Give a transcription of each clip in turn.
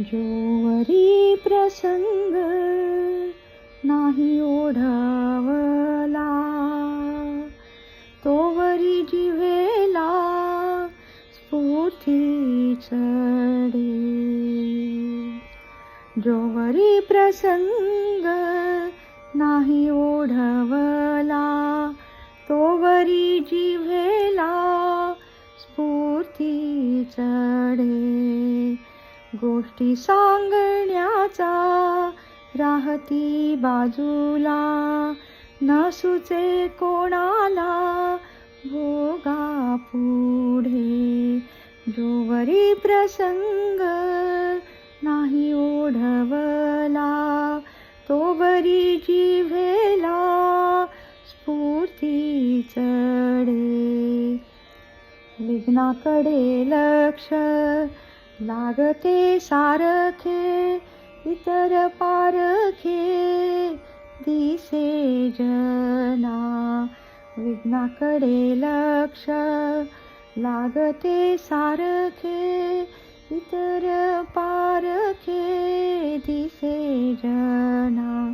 जोवरी प्रसंग नाही ओढवला, तोवरी जिव्हेला स्फूर्ती चढे. जोवरी प्रसंग नाही ओढवला, तोवरी जिव्हेला स्फूर्ती चढे. गोष्टी सांगण्याचा राहती बाजूला, न सुचे कोणाला भोगा पुढे. जोवरी प्रसंग नाही ओढवला, तोवरी जिव्हेला स्फूर्ती चढे. विघ्नाकडे लक्ष लागते सारखे, इतर पारखे दिसे जना. विघ्नाकडे लक्ष लागते सारखे, इतर पारखे दिसे जना.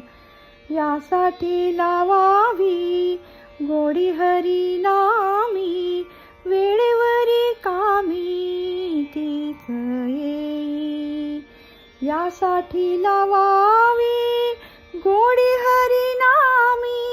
यासाठी लावावी गोडी हरिनामी, वेळेवरी कामी तीच येई. यासाठी लावावी गोडी हरिनामी,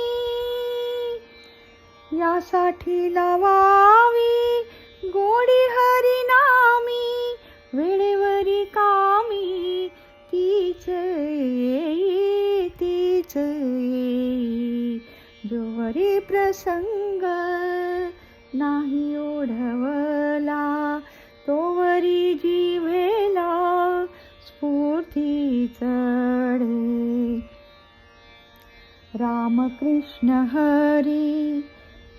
यासाठी लावावी गोडी हरिनामी, वेळेवरी कामी तीच येई, तीच येई. जोवरी प्रसंग नाही ओढवला, तोवरी जिव्हेला स्फूर्ती चढे. रामकृष्ण हरी,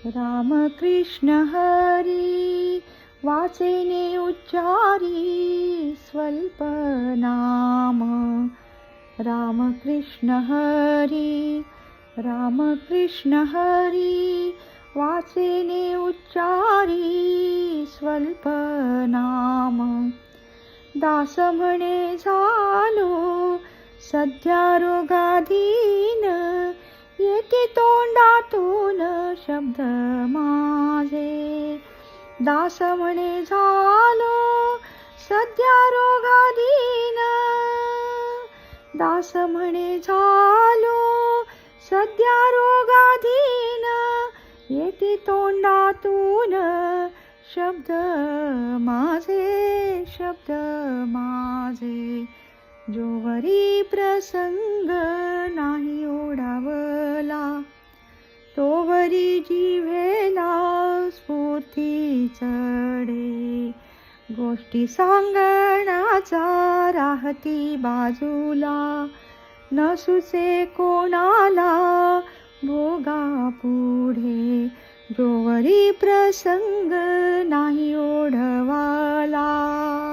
रामकृष्ण हरी वाचेने उच्चारी स्वल्प नाम. रामकृष्ण हरी, रामकृष्ण हरी वाचेने उच्चारी स्वल्प नाम. दास म्हणे झालो सध्या रोगाधीन, येते तोंडातून शब्द माझे. दास म्हणे झालो सध्या रोगाधीन, दास म्हणे झालो सध्या रोगाधीन, येते तोंडातून शब्द माझे, शब्द माझे. जोवरी प्रसंग नाही ओढावला, तोवरी जिव्हेला स्फूर्ती चढे. गोष्टी सांगण्याचा राहती बाजूला, न सुचे कोणाला भोगा पुढे. जोवरी प्रसंग नाही ओढवाला.